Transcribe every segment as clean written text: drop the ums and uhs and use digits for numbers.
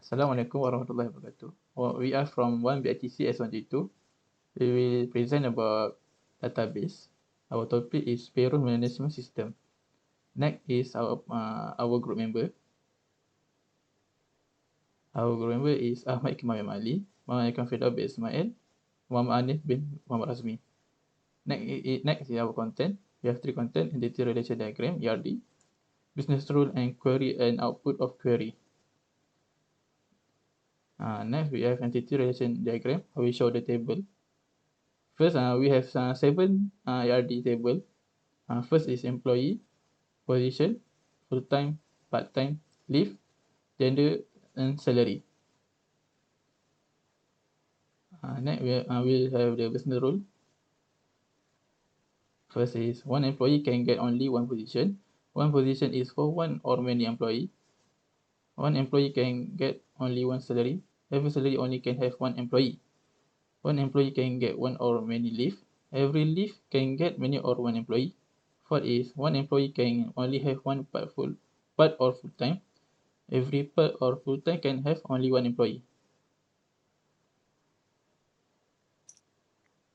Assalamualaikum warahmatullahi wabarakatuh. We are from 1BITC S1G2. We will present about database. Our topic is payroll management system. Next is our group member. Our group member is Ahmad Ikmal bin Ali, Muhammad Ikram Firdaus bin Ismail, Muhammad Anif bin Muhammad Razmi. Next is our content. We have three content: entity relation diagram (ERD), business rule and query and output of query. Next we have entity relation diagram. We show the table. First, we have 7 ERD table. First is employee, position, full-time, part-time, leave, gender, and salary. Next, we'll have the business rule. First is one employee can get only one position. One position is for one or many employee. One employee can get only one salary. Every salary only can have one employee. One employee can get one or many leave. Every leave can get many or one employee. Fourth is one employee can only have one part or full time. Every part or full time can have only one employee.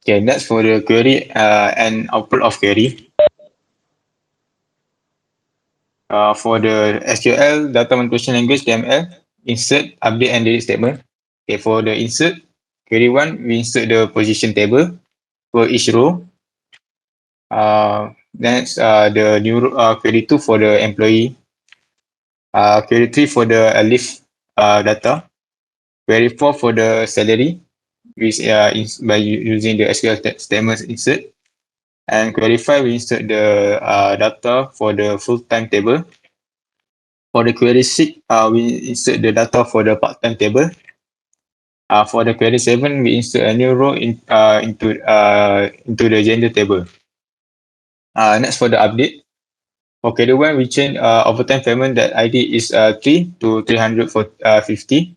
Okay, that's for the query and output of query. For the SQL data manipulation language (DML), insert, update, and delete statement. Okay, for the insert, query one, we insert the position table for each row. Next, the new query two for the employee. Query three for the leave data. Query four for the salary, which by using the SQL statements insert. And query five, we insert the data for the full-time table. For the query 6, we insert the data for the part-time table. For the query 7, we insert a new row into the gender table. Next, for the update. For query 1, we change overtime payment that ID is 3 to 350.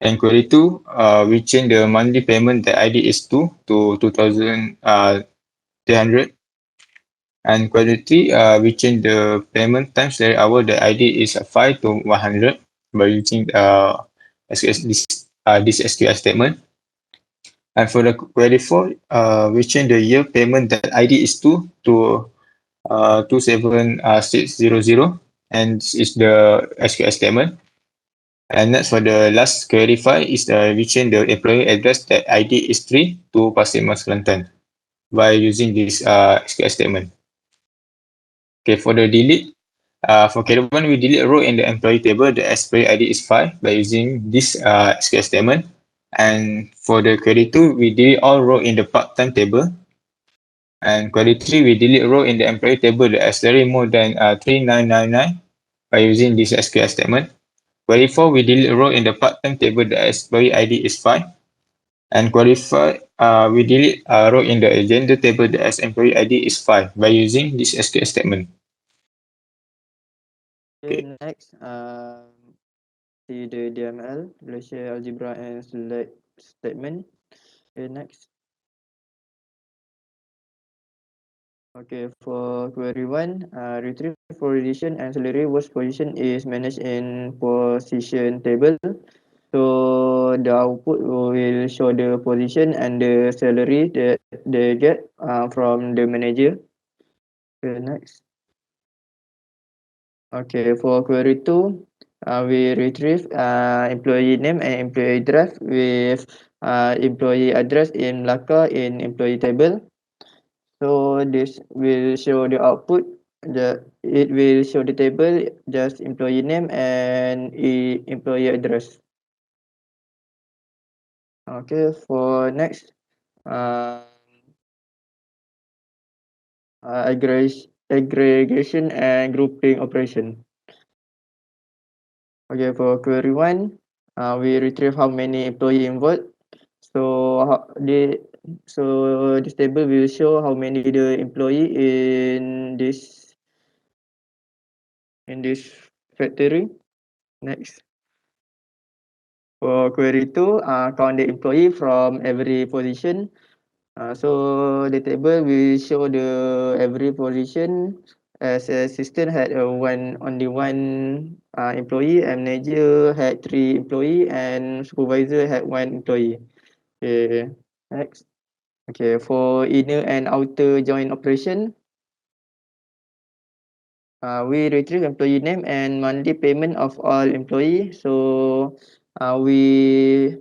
And query 2, we change the monthly payment that ID is 2 to 2,300. And query 3, we change the payment times salary hour that ID is 5 to 100 by using this SQL statement. And for the query 4, we change the year payment that ID is 2 to 27600, and this is the SQL statement. And next, for the last query 5 is we change the employee address that ID is 3 to Pasir Mas, Kelantan by using this SQL statement. Okay, for the delete, for query 1, we delete a row in the employee table. The employee ID is 5 by using this SQL statement. And for the query 2, we delete all row in the part-time table. And query 3, we delete a row in the employee table that has salary more than 3999 by using this SQL statement. Query 4, we delete a row in the part-time table that has employee ID is 5. And query 5, we delete a row in the gender table that has employee ID is 5 by using this SQL statement. Okay, next, see the DML, relation algebra and select statement. Okay, next. Okay, for query 1, retrieve position and salary whose position is managed in position table. So the output will show the position and the salary that they get from the manager. Okay, next. Okay, for query 2, we retrieve employee name and employee address with employee address in Melaka in employee table. So this will show the output. It will show the table just employee name and employee address. Okay, for next, aggregation and grouping operation. Okay, for query 1, we retrieve how many employee involved. So this table will show how many the employee in this factory. Next, for query 2, count the employee from every position. So the table will show the every position as a system had only one employee, and manager had 3 employee, and supervisor had 1 employee. Okay, next. Okay, for inner and outer joint operation, we retrieve employee name and monthly payment of all employee. So we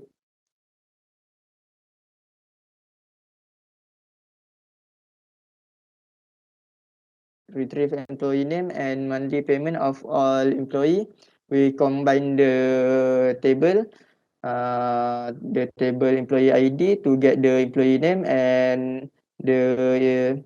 retrieve employee name and monthly payment of all employee. We combine the table employee ID to get the employee name, and the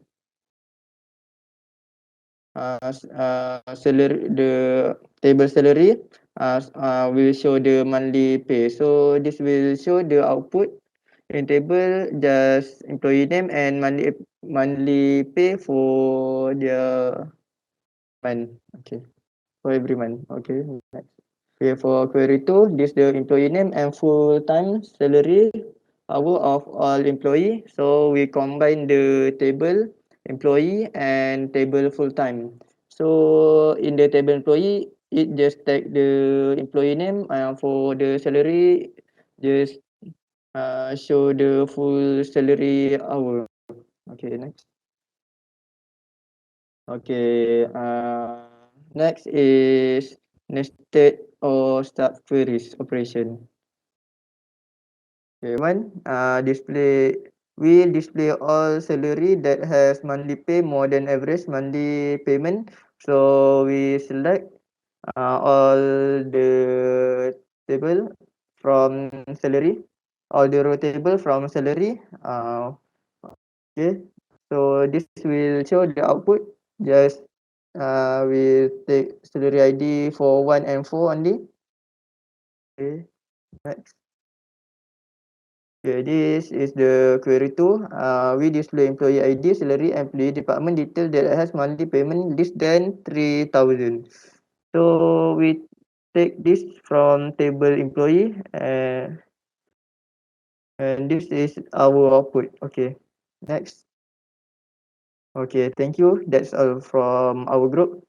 salary, the table salary will show the monthly pay. So this will show the output in table, just employee name and monthly pay for the month. Okay, for every month. Okay, next. Okay, for query 2, this the employee name and full time salary hour of all employee. So we combine the table employee and table full time. So in the table employee, it just take the employee name, for the salary, just show the full salary hour. Okay, next. Okay, next is nested or start queries operation. Okay, one, will display all salary that has monthly pay more than average monthly payment. So we select all the table from salary, all the row table from salary. Okay, so this will show the output. Just we take salary ID for 1 and 4 only. Okay, next. Okay, this is the query 2. We display employee ID, salary, employee department detail that has monthly payment less than 3,000. So we take this from table employee, and this is our output. Okay, next. Okay, thank you. That's all from our group.